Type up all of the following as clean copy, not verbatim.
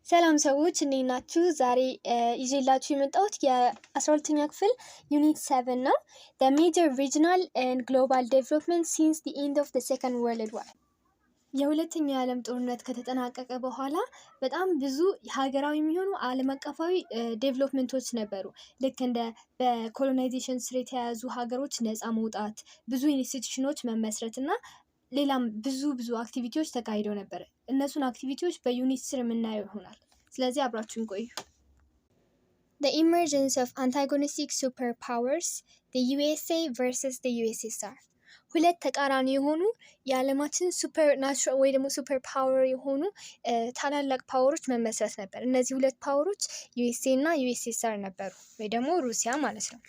ሰላም ሰዎች እንዴት ናችሁ? ዛሬ ይዤላችሁ የመጣሁት የ12ኛ ክፍል ዩኒት 7 ነው። The major regional and global development since the end of the Second World War። የሁለተኛው የዓለም ጦርነት ከተጠናቀቀ በኋላ በጣም ብዙ ሀገራዊ የሚሆኑ ዓለም አቀፋዊ ዴቨሎፕመንቶች ነበሩ። ልክ እንደ በኮሎናይዜሽን ስር የተያዙ ሀገሮች ነፃ መውጣት፣ ብዙ ኢንስቲትዩሽኖች መመስረት እና ሌላም ብዙ አክቲቪቲዎች ተካሂደው ነበር። እነሱን አክቲቪቲዎች በዩኒት ስር የምናየው ይሆናል። ስለዚህ አብራችሁን ቆዩ። The emergence of antagonistic superpowers, the USA versus the USSR። ሁለት ተቃራኒ የሆኑ የዓለማችን ሱፐር ናቹራል ወይ ደግሞ ሱፐር ፓወር የሆኑ ታላላቅ ፓወሮች መመስረት ነበር። እነዚህ ሁለት ፓወሮች ዩኤስኤ እና ዩኤስኤስአር ነበሩ፣ ወይ ደግሞ ሩሲያ ማለት ነው።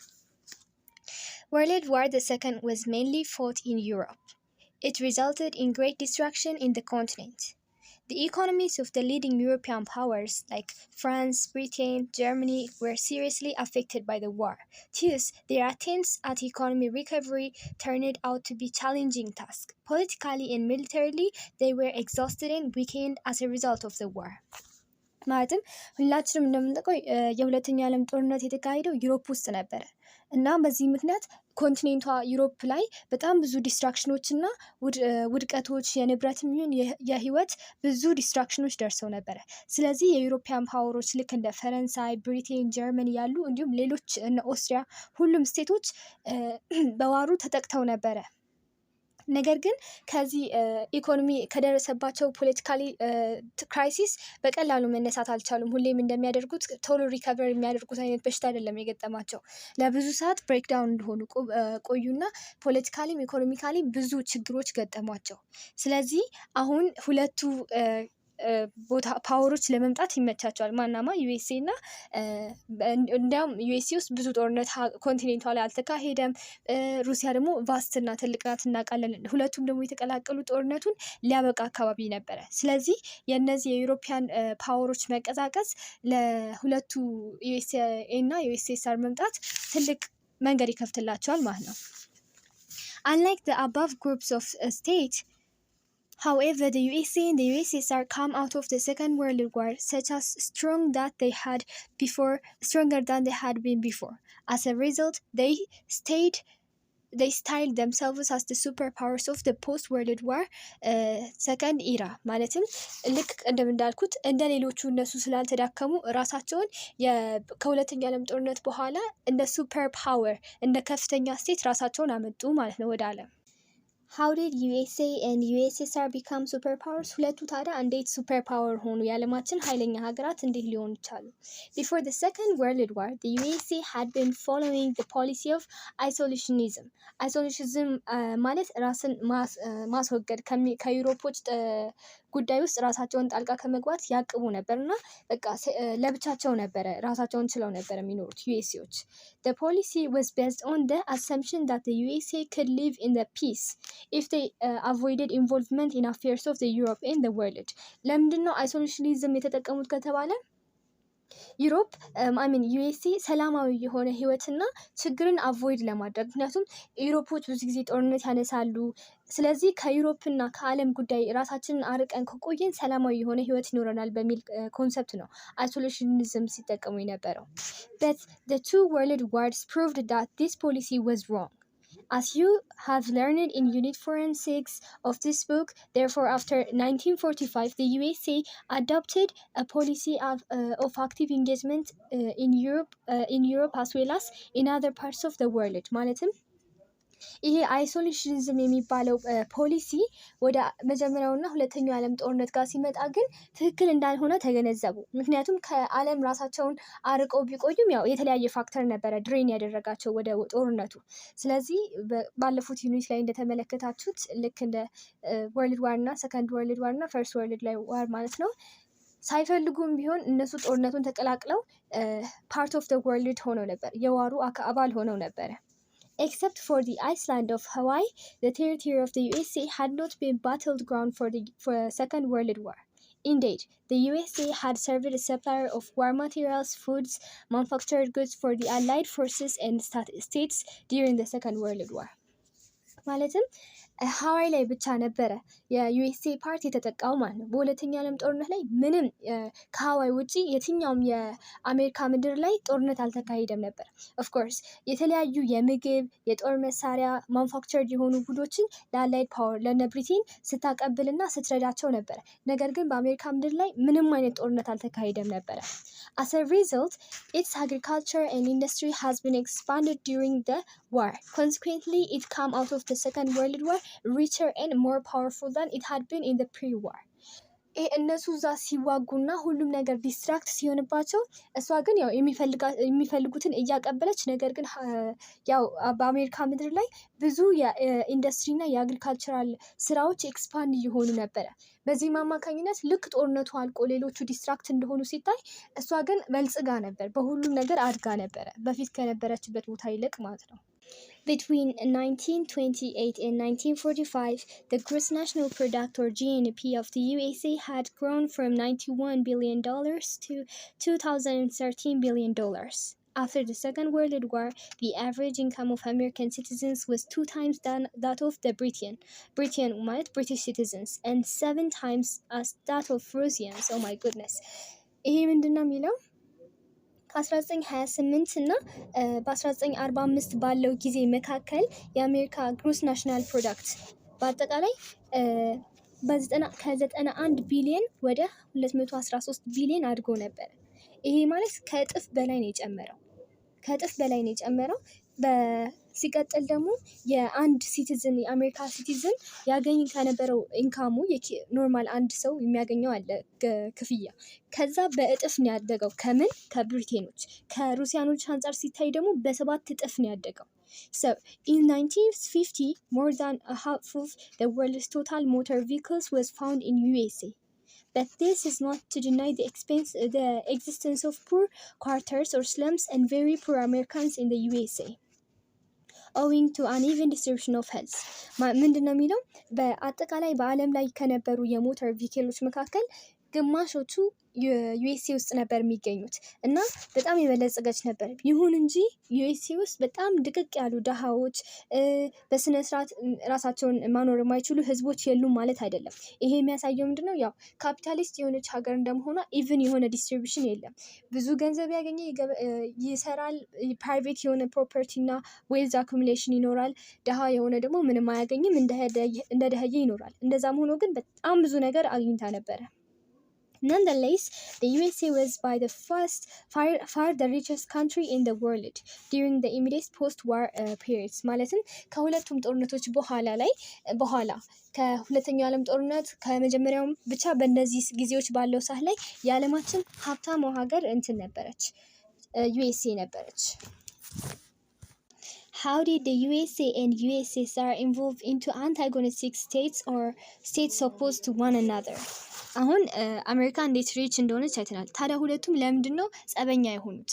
World War II was mainly fought in Europe. It resulted in great destruction in the continent. The economies of the leading European powers like France, Britain, Germany were seriously affected by the war. Thus, their attempts at economic recovery turned out to be challenging tasks. Politically and militarily, they were exhausted and weakened as a result of the war. ማለትም ሁላችንም እንደምንጠቀው የሁለተኛው ዓለም ጦርነት የተካሄደው ዩሮፕ ውስጥ ነበረ እና በዚህ ምክንያት ኮንቲኔንቷ ዩሮፕ ላይ በጣም ብዙ ዲስትራክሽኖች እና ውድቀቶች የንብረትም ይሁን የህይወት ብዙ ዲስትራክሽኖች ደርሰው ነበረ። ስለዚህ የዩሮፒያን ፓወሮች ልክ እንደ ፈረንሳይ፣ ብሪቴን፣ ጀርመኒ ያሉ እንዲሁም ሌሎች እነ ኦስትሪያ ሁሉም ስቴቶች በዋሩ ተጠቅተው ነበረ። ነገር ግን ከዚህ ኢኮኖሚ ከደረሰባቸው ፖለቲካሊ ክራይሲስ በቀላሉ መነሳት አልቻሉም። ሁሌም እንደሚያደርጉት ቶሎ ሪከቨር የሚያደርጉት አይነት በሽታ አይደለም የገጠማቸው። ለብዙ ሰዓት ብሬክዳውን እንደሆኑ ቆዩና ፖለቲካሊም ኢኮኖሚካሊም ብዙ ችግሮች ገጠሟቸው። ስለዚህ አሁን ሁለቱ ቦታ ፓወሮች ለመምጣት ይመቻቸዋል። ማናማ ዩኤስኤ እና እንዲያውም ዩኤስኤ ውስጥ ብዙ ጦርነት ኮንቲኔንቷ ላይ አልተካሄደም። ሩሲያ ደግሞ ቫስትና ትልቅ ናት እናውቃለን። ሁለቱም ደግሞ የተቀላቀሉ ጦርነቱን ሊያበቃ አካባቢ ነበረ። ስለዚህ የእነዚህ የዩሮፒያን ፓወሮች መቀዛቀዝ ለሁለቱ ዩኤስኤ እና ዩኤስኤስአር መምጣት ትልቅ መንገድ ይከፍትላቸዋል ማለት ነው። Unlike the above groups of states, however, the USA and the USSR come out of the Second World War such as stronger than they had been before. As a result, they styled themselves as the superpowers of the post-World War second era. ማለትም ልክ እንደምንዳልኩት እንደ ሌሎቹ እነሱ ስላልተዳከሙ ራሳቸውን ከሁለተኛ ዓለም ጦርነት በኋላ እንደ ሱፐር ፓወር እንደ ከፍተኛ ስቴት ራሳቸውን አመጡ ማለት ነው ወደ ዓለም። How did USA and USSR become superpowers? ሁለቱ ታዲያ እንዴት ሱፐር ፓወር ሆኑ? የዓለማችን ኃይለኛ ሀገራት እንዴት ሊሆኑ ይቻሉ? Before the Second World War, the USA had been following the policy of isolationism. Isolationism ማለት ራስን ማስወገድ ከዩሮፖች ጉዳይ ውስጥ ራሳቸውን ጣልቃ ከመግባት ያቅቡ ነበር እና በቃ ለብቻቸው ነበረ ራሳቸውን ችለው ነበር የሚኖሩት ዩኤስኤዎች። The policy was based on the assumption that the USA could live in the peace if they avoided involvement in affairs of the Europe and the world. ለምንድን ነው አይሶሌሽኒዝም የተጠቀሙት ከተባለ ዩሮፕ ዩኤስኤ ሰላማዊ የሆነ ህይወትና ችግርን አቮይድ ለማድረግ። ምክንያቱም ዩሮፖች ብዙ ጊዜ ጦርነት ያነሳሉ። ስለዚህ ከዩሮፕና ከዓለም ጉዳይ ራሳችንን አርቀን ከቆየን ሰላማዊ የሆነ ህይወት ይኖረናል በሚል ኮንሰፕት ነው አይሶሌሽኒዝም ሲጠቀሙ የነበረው። But the two world wars proved that this policy was wrong. As you have learned in Unit 4 and 6 of this book, therefore, after 1945, the USA adopted a policy of active engagement in Europe as well as in other parts of the world. ማለትም ይሄ አይሶሌሽኒዝም የሚባለው ፖሊሲ ወደ መጀመሪያውና ሁለተኛው ዓለም ጦርነት ጋር ሲመጣ ግን ትክክል እንዳልሆነ ተገነዘቡ። ምክንያቱም ከዓለም ራሳቸውን አርቀው ቢቆዩም ያው የተለያየ ፋክተር ነበረ ድሬን ያደረጋቸው ወደ ጦርነቱ። ስለዚህ ባለፉት ዩኒት ላይ እንደተመለከታችሁት ልክ እንደ ወርልድ ዋር እና ሰከንድ ወርልድ ዋር እና ፈርስት ወርልድ ላይ ዋር ማለት ነው ሳይፈልጉም ቢሆን እነሱ ጦርነቱን ተቀላቅለው ፓርት ኦፍ ዘ ወርልድ ሆነው ነበር፣ የዋሩ አባል ሆነው ነበረ። Except for the island of Hawaii, the territory of the USA had not been battleground for Second World War. Indeed, the USA had served as a supplier of war materials, foods, manufactured goods for the Allied forces and states during the Second World War. ማለትም ሀዋይ ላይ ብቻ ነበረ የዩኤስኤ ፓርት የተጠቃው ማለት ነው። በሁለተኛ ዓለም ጦርነት ላይ ምንም ከሀዋይ ውጪ የትኛውም የአሜሪካ ምድር ላይ ጦርነት አልተካሄደም ነበር። ኦፍኮርስ የተለያዩ የምግብ የጦር መሳሪያ ማኑፋክቸርድ የሆኑ ጉዶችን ለአላይድ ፓወር ለነ ብሪቴን ስታቀብልና ስትረዳቸው ነበረ። ነገር ግን በአሜሪካ ምድር ላይ ምንም አይነት ጦርነት አልተካሄደም ነበረ። As a result, its agriculture and industry has been expanded during the war. Consequently, it came out of the Second World War richer and more powerful than it had been in the pre-war. እነሱ እዛ ሲዋጉና ሁሉም ነገር ዲስትራክት ሲሆንባቸው እሷ ግን ያው የሚፈልጉትን እያቀበለች ነገር ግን ያው በአሜሪካ ምድር ላይ ብዙ የኢንዱስትሪና የአግሪካልቸራል ስራዎች ኤክስፓንድ እየሆኑ ነበረ። በዚህም አማካኝነት ልክ ጦርነቱ አልቆ ሌሎቹ ዲስትራክት እንደሆኑ ሲታይ እሷ ግን በልጽጋ ነበር፣ በሁሉም ነገር አድጋ ነበረ በፊት ከነበረችበት ቦታ ይልቅ ማለት ነው። Between 1928 and 1945, the gross national product or GNP of the USA had grown from $91 billion to $2013 billion. After the Second World War, the average income of American citizens was 2 times that of the British citizens, and 7 times as that of Russians. Oh my goodness. ይሄ ምንድነው የሚለው ከ1928 እና በ1945 ባለው ጊዜ መካከል የአሜሪካ ግሮስ ናሽናል ፕሮዳክት በአጠቃላይ ከ91 ቢሊዮን ወደ 213 ቢሊዮን አድጎ ነበር። ይሄ ማለት ከእጥፍ በላይ ነው የጨመረው። ሲቀጥል ደግሞ የአንድ ሲቲዝን የአሜሪካ ሲቲዝን ያገኝ ከነበረው ኢንካሙ ኖርማል አንድ ሰው የሚያገኘው አለ ክፍያ ከዛ በእጥፍ ነው ያደገው። ከብሪቴኖች ከሩሲያኖች አንጻር ሲታይ ደግሞ በ7 እጥፍ ነው ያደገው። So in 1950 more than a half of the world's total motor vehicles was found in USA. But this is not to deny the existence of poor quarters or slums and very poor Americans in the USA. owing to uneven distribution of health. ምንድነው የሚለው በአጠቃላይ በዓለም ላይ ከነበሩ የሞተር ቪክሎች መካከል ግማሾቹ ዩኤስኤ ውስጥ ነበር የሚገኙት እና በጣም የበለጸገች ነበር። ይሁን እንጂ ዩኤስኤ ውስጥ በጣም ድቅቅ ያሉ ደሃዎች በስነ ስርዓት ራሳቸውን ማኖር የማይችሉ ህዝቦች የሉም ማለት አይደለም። ይሄ የሚያሳየው ምንድነው ያው ካፒታሊስት የሆነች ሀገር እንደመሆኗ ኢቭን የሆነ ዲስትሪቢዩሽን የለም። ብዙ ገንዘብ ያገኘ ይሰራል፣ ፕራይቬት የሆነ ፕሮፐርቲ እና ዌልዝ አኩሙሌሽን ይኖራል። ደሃ የሆነ ደግሞ ምንም አያገኝም፣ እንደደህየ ይኖራል። እንደዛም ሆኖ ግን በጣም ብዙ ነገር አግኝታ ነበረ። Nonetheless, the USA was by the far the richest country in the world during the immediate post-war periods. ማለትም ከሁለቱም ጦርነቶች በኋላ ከሁለተኛው ዓለም ጦርነት ከመጀመሪያውም ብቻ በእነዚህ ጊዜዎች ባለው ሰዓት ላይ የዓለማችን ሀብታም ሀገር እንትን ነበረች፣ USA ነበረች። How did the USA and USSR evolve into antagonistic states or states opposed to one another? አሁን አሜሪካ እንዴት ሪች እንደሆነች አይተናል። ታዲያ ሁለቱም ለምንድን ነው ጸበኛ የሆኑት?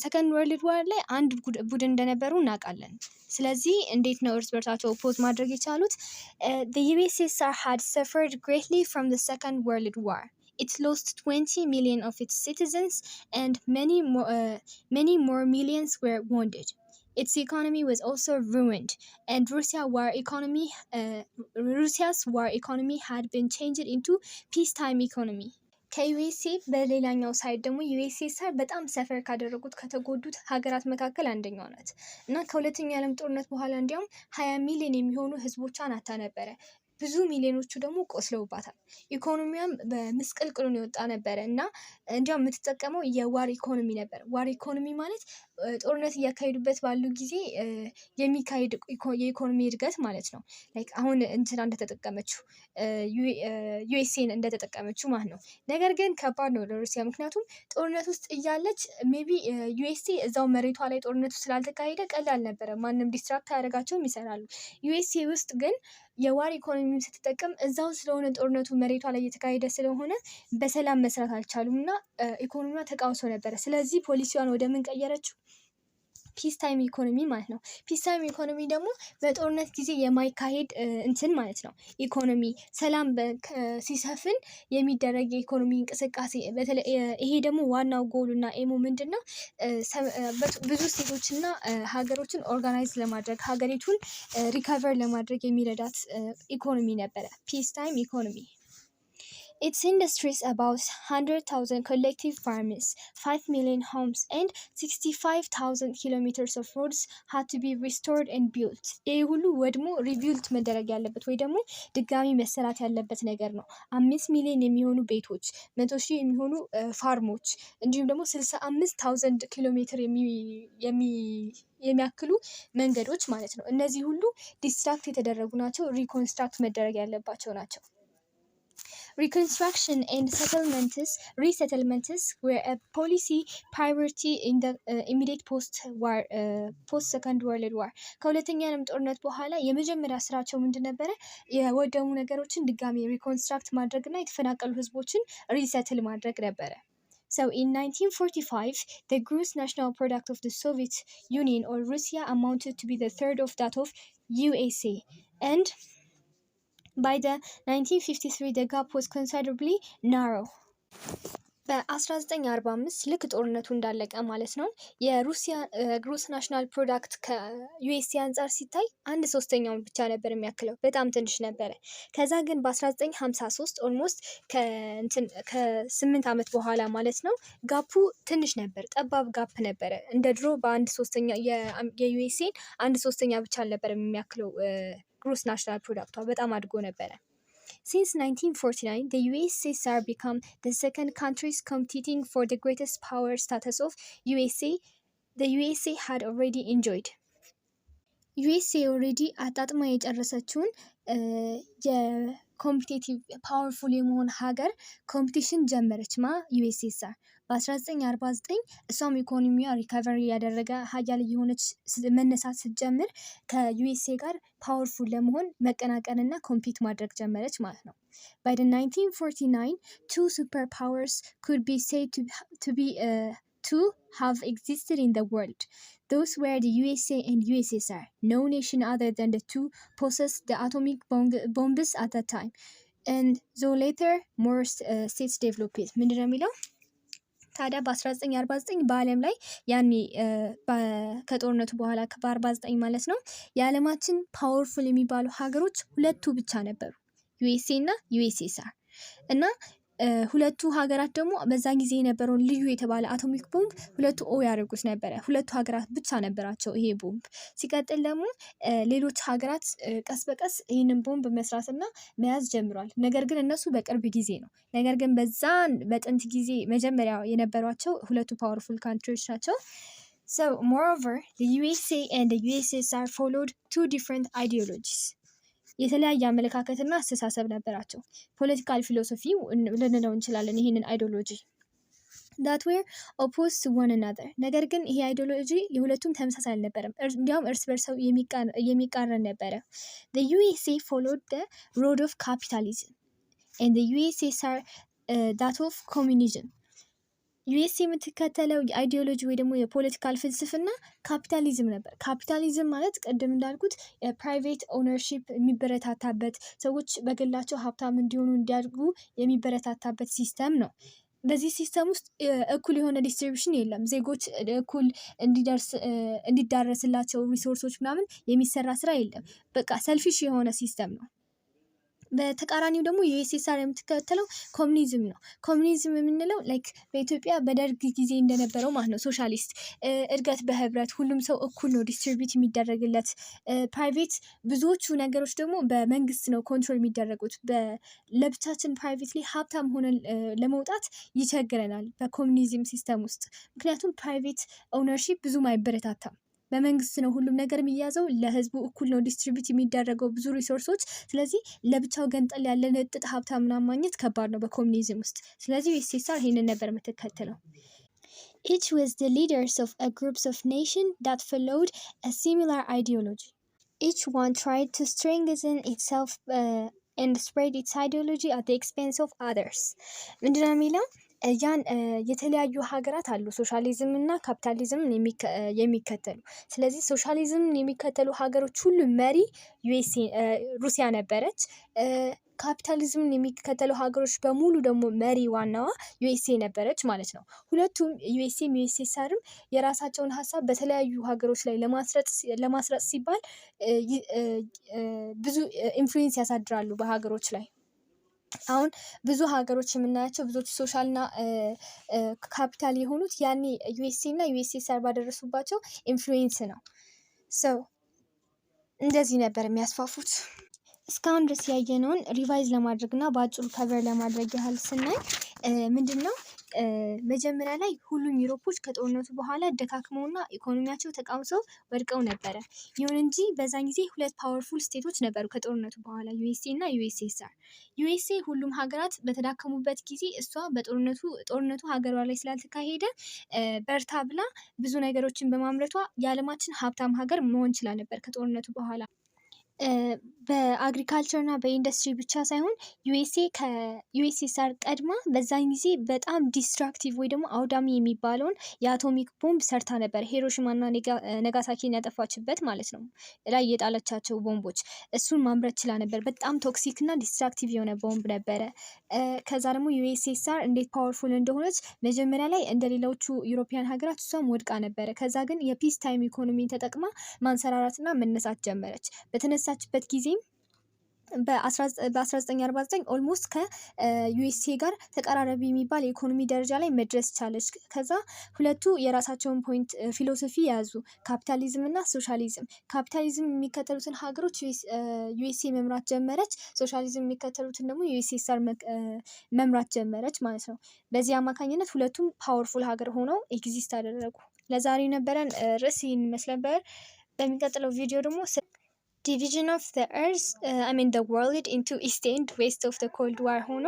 ሰከንድ ወርልድ ዋር ላይ አንድ ቡድን እንደነበሩ እናውቃለን። ስለዚህ እንዴት ነው እርስ በርሳቸው ኦፖዝ ማድረግ የቻሉት? The USSR had suffered greatly from the Second World War. It lost 20 million of its citizens and many more millions were wounded. Its economy was also ruined, and Russia's war economy had been changed into peacetime economy. ከዩኤስኤ በሌላኛው ሳይድ ደግሞ ዩኤስኤስአር በጣም ሰፈር ካደረጉት ከተጎዱት ሀገራት መካከል አንደኛው ናት እና ከሁለተኛው ዓለም ጦርነት በኋላ እንዲያውም 20 ሚሊዮን የሚሆኑ ህዝቦቿን አታ ነበረ። ብዙ ሚሊዮኖቹ ደግሞ ቆስለውባታል። ኢኮኖሚያም በምስቅልቅሉን የወጣ ነበረ እና እንዲያውም የምትጠቀመው የዋር ኢኮኖሚ ነበር። ዋር ኢኮኖሚ ማለት ጦርነት እያካሄዱበት ባሉ ጊዜ የሚካሄድ የኢኮኖሚ እድገት ማለት ነው። ላይክ አሁን እንትና እንደተጠቀመችው ዩኤስኤን እንደተጠቀመችው ማለት ነው። ነገር ግን ከባድ ነው ለሩሲያ፣ ምክንያቱም ጦርነት ውስጥ እያለች ሜቢ ዩኤስኤ እዛው መሬቷ ላይ ጦርነቱ ስላልተካሄደ ቀላል ነበረ፣ ማንም ዲስትራክት አያደርጋቸውም፣ ይሰራሉ። ዩኤስኤ ውስጥ ግን የዋር ኢኮኖሚ ስትጠቀም እዛው ስለሆነ ጦርነቱ መሬቷ ላይ እየተካሄደ ስለሆነ በሰላም መስራት አልቻሉም እና ኢኮኖሚዋ ተቃውሶ ነበረ። ስለዚህ ፖሊሲዋን ወደ ምን ቀየረችው? ፒስ ታይም ኢኮኖሚ ማለት ነው። ፒስ ታይም ኢኮኖሚ ደግሞ በጦርነት ጊዜ የማይካሄድ እንትን ማለት ነው። ኢኮኖሚ ሰላም ሲሰፍን የሚደረግ የኢኮኖሚ እንቅስቃሴ በተለይ ይሄ ደግሞ ዋናው ጎሉ እና ኤሙ ምንድን ነው? ብዙ ስቴቶችና ሀገሮችን ኦርጋናይዝ ለማድረግ ሀገሪቱን ሪካቨር ለማድረግ የሚረዳት ኢኮኖሚ ነበረ ፒስ ታይም ኢኮኖሚ። Its industries about 100,000 collective farmers, 5 million homes, and 65,000 kilometers of roads had to be restored and built. ይህ ሁሉ ወድሞ ሪቢልት መደረግ ያለበት ወይ ደግሞ ድጋሚ መሰራት ያለበት ነገር ነው። 5 ሚሊዮን የሚሆኑ ቤቶች፣ 100,000 የሚሆኑ ፋርሞች እንዲሁም ደግሞ 65,000 ኪሎ ሜትር የሚያክሉ መንገዶች ማለት ነው። እነዚህ ሁሉ ዲስትራክት የተደረጉ ናቸው። ሪኮንስትራክት መደረግ ያለባቸው ናቸው። Reconstruction and resettlements were a policy priority in the immediate post-Second World War. ከሁለተኛ ዓለም ጦርነት በኋላ የመጀመሪያ ስራቸው ምንድን ነበረ? የወደሙ ነገሮችን ድጋሚ ሪኮንስትራክት ማድረግና የተፈናቀሉ ህዝቦችን ሪሰትል ማድረግ ነበረ። So in 1945, the gross national product of the Soviet Union or Russia amounted to be the third of that of USA. And by the 1953, the gap was considerably narrow. በ1945 ልክ ጦርነቱ እንዳለቀ ማለት ነው የሩሲያ ግሮስ ናሽናል ፕሮዳክት ከዩኤስኤ አንጻር ሲታይ 1/3 ብቻ ነበር የሚያክለው፣ በጣም ትንሽ ነበረ። ከዛ ግን በ1953 ኦልሞስት ከ8 ዓመት በኋላ ማለት ነው ጋፑ ትንሽ ነበር፣ ጠባብ ጋፕ ነበረ። እንደ ድሮ በ1/3 የዩኤስኤን 1/3 ብቻ አልነበር የሚያክለው gross national product በጣም አድጎ ነበረ። Since 1949, the USSR became the second countries competing for the greatest power status of the USA had already enjoyed. USA already አጣጥማ የጨረሰችውን የኮምፒቴቲቭ ፓወርፉል የመሆን ሀገር ኮምፒቲሽን ጀመረች USSR በ1949 እሷም ኢኮኖሚዋ ሪካቨሪ ያደረገ ሀያል የሆነች መነሳት ስትጀምር ከዩኤስኤ ጋር ፓወርፉል ለመሆን መቀናቀንና ኮምፒት ማድረግ ጀመረች ማለት ነው። By the 1949, two superpowers could be said to have existed in the world. Those were the USA and USSR. No nation other than the two possessed the atomic bombs at that time. And though later more states developed it. ምንድን ነው የሚለው? ታዲያ በ1949 በዓለም ላይ ያኔ ከጦርነቱ በኋላ በ49 ማለት ነው የዓለማችን ፓወርፉል የሚባሉ ሀገሮች ሁለቱ ብቻ ነበሩ፣ ዩኤስኤ እና ዩኤስኤስአር እና ሁለቱ ሀገራት ደግሞ በዛ ጊዜ የነበረውን ልዩ የተባለ አቶሚክ ቦምብ ሁለቱ ያደርጉት ነበረ። ሁለቱ ሀገራት ብቻ ነበራቸው ይሄ ቦምብ። ሲቀጥል ደግሞ ሌሎች ሀገራት ቀስ በቀስ ይህንን ቦምብ መስራትና መያዝ ጀምሯል። ነገር ግን እነሱ በቅርብ ጊዜ ነው። ነገር ግን በዛን በጥንት ጊዜ መጀመሪያ የነበሯቸው ሁለቱ ፓወርፉል ካንትሪዎች ናቸው። So moreover, the USA and the USSR followed two different ideologies. የተለያየ አመለካከትና አስተሳሰብ ነበራቸው። ፖለቲካል ፊሎሶፊ ልንለው እንችላለን ይህንን አይዲዮሎጂ that were opposed to one another። ነገር ግን ይሄ አይዲዮሎጂ የሁለቱም ተመሳሳይ አልነበረም፣ እንዲያውም እርስ በርሰው የሚቃረን ነበረ። The USA followed the road of capitalism and the USSR that of communism። ዩኤስኤ የምትከተለው አይዲዮሎጂ ወይ ደግሞ የፖለቲካል ፍልስፍና ካፒታሊዝም ነበር። ካፒታሊዝም ማለት ቅድም እንዳልኩት የፕራይቬት ኦነርሺፕ የሚበረታታበት፣ ሰዎች በግላቸው ሀብታም እንዲሆኑ እንዲያድጉ የሚበረታታበት ሲስተም ነው። በዚህ ሲስተም ውስጥ እኩል የሆነ ዲስትሪቢሽን የለም። ዜጎች እኩል እንዲዳረስላቸው ሪሶርሶች ምናምን የሚሰራ ስራ የለም። በቃ ሰልፊሽ የሆነ ሲስተም ነው። በተቃራኒው ደግሞ ዩኤስኤስአር የምትከተለው ኮሚኒዝም ነው። ኮሚኒዝም የምንለው ላይክ በኢትዮጵያ በደርግ ጊዜ እንደነበረው ማለት ነው። ሶሻሊስት እድገት በህብረት ሁሉም ሰው እኩል ነው ዲስትሪቢዩት የሚደረግለት። ፕራይቬት ብዙዎቹ ነገሮች ደግሞ በመንግስት ነው ኮንትሮል የሚደረጉት። ለብቻችን ፕራይቬትሊ ሀብታም ሆነን ለመውጣት ይቸግረናል በኮሚኒዝም ሲስተም ውስጥ። ምክንያቱም ፕራይቬት ኦውነርሺፕ ብዙም አይበረታታም። በመንግስት ነው ሁሉም ነገር የሚያዘው፣ ለህዝቡ እኩል ነው ዲስትሪቢዩት የሚደረገው ብዙ ሪሶርሶች። ስለዚህ ለብቻው ገንጠል ያለ ነጥጥ ሀብታም ምናምን ማግኘት ከባድ ነው በኮሚኒዝም ውስጥ። ስለዚህ ዩኤስኤስአር ይሄንን ነበር የምትከተለው። Each was the leaders of a groups of nations that followed a similar ideology. Each one tried to strengthen itself and spread its ideology at the expense of others. ምንድነው የሚለው? ያን የተለያዩ ሀገራት አሉ ሶሻሊዝም እና ካፒታሊዝምን የሚከተሉ። ስለዚህ ሶሻሊዝምን የሚከተሉ ሀገሮች ሁሉ መሪ ሩሲያ ነበረች። ካፒታሊዝምን የሚከተሉ ሀገሮች በሙሉ ደግሞ መሪ ዋናዋ ዩኤስኤ ነበረች ማለት ነው። ሁለቱም ዩኤስኤም ዩኤስኤስአርም የራሳቸውን ሀሳብ በተለያዩ ሀገሮች ላይ ለማስረጽ ሲባል ብዙ ኢንፍሉዌንስ ያሳድራሉ በሀገሮች ላይ። አሁን ብዙ ሀገሮች የምናያቸው ብዙዎቹ ሶሻል እና ካፒታል የሆኑት ያኔ ዩኤስኤ እና ዩኤስኤስአር ባደረሱባቸው ኢንፍሉዌንስ ነው። ሰው እንደዚህ ነበር የሚያስፋፉት። እስካሁን ድረስ ያየነውን ሪቫይዝ ለማድረግ እና በአጭሩ ከቨር ለማድረግ ያህል ስናይ ምንድን ነው መጀመሪያ ላይ ሁሉም ዩሮፖች ከጦርነቱ በኋላ ደካክመውና ኢኮኖሚያቸው ተቃውሰው ወድቀው ነበረ። ይሁን እንጂ በዛን ጊዜ ሁለት ፓወርፉል ስቴቶች ነበሩ ከጦርነቱ በኋላ ዩኤስኤ እና ዩኤስኤስአር። ዩኤስኤ ሁሉም ሀገራት በተዳከሙበት ጊዜ እሷ ጦርነቱ ሀገሯ ላይ ስላልተካሄደ በርታ ብላ ብዙ ነገሮችን በማምረቷ የዓለማችን ሀብታም ሀገር መሆን ችላ ነበር ከጦርነቱ በኋላ። በአግሪካልቸር እና በኢንዱስትሪ ብቻ ሳይሆን ዩኤስኤ ከዩኤስኤስአር ቀድማ በዛን ጊዜ በጣም ዲስትራክቲቭ ወይ ደግሞ አውዳሚ የሚባለውን የአቶሚክ ቦምብ ሰርታ ነበር። ሂሮሺማ እና ነጋሳኪን ያጠፋችበት ማለት ነው ላይ የጣለቻቸው ቦምቦች እሱን ማምረት ችላ ነበር። በጣም ቶክሲክ እና ዲስትራክቲቭ የሆነ ቦምብ ነበረ። ከዛ ደግሞ ዩኤስኤስአር እንዴት ፓወርፉል እንደሆነች መጀመሪያ ላይ እንደሌሎቹ ዩሮፒያን ሀገራት እሷም ወድቃ ነበረ። ከዛ ግን የፒስ ታይም ኢኮኖሚን ተጠቅማ ማንሰራራትና መነሳት ጀመረች። በተነሳችበት ጊዜም በ1949 ኦልሞስት ከዩኤስኤ ጋር ተቀራራቢ የሚባል የኢኮኖሚ ደረጃ ላይ መድረስ ቻለች። ከዛ ሁለቱ የራሳቸውን ፖይንት ፊሎሶፊ የያዙ ካፒታሊዝም እና ሶሻሊዝም። ካፒታሊዝም የሚከተሉትን ሀገሮች ዩኤስኤ መምራት ጀመረች። ሶሻሊዝም የሚከተሉትን ደግሞ ዩኤስኤስአር መምራት ጀመረች ማለት ነው። በዚህ አማካኝነት ሁለቱም ፓወርፉል ሀገር ሆነው ኤግዚስት አደረጉ። ለዛሬ ነበረን ርዕስ ይህን ይመስል ነበር። በሚቀጥለው ቪዲዮ ደግሞ ዲቪዥን ኦፍ ዘ እርዝ the world into ኢስት ኤንድ ዌስት ኦፍ ዘ ኮልድ ዋር ሆኖ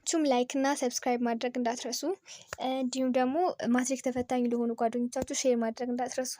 ቹም ላይክ እና ሰብስክራይብ ማድረግ እንዳትረሱ። እንዲሁም ደግሞ ማትሪክ ተፈታኝ ለሆኑ ጓደኞቻችሁ ሼር ማድረግ እንዳትረሱ።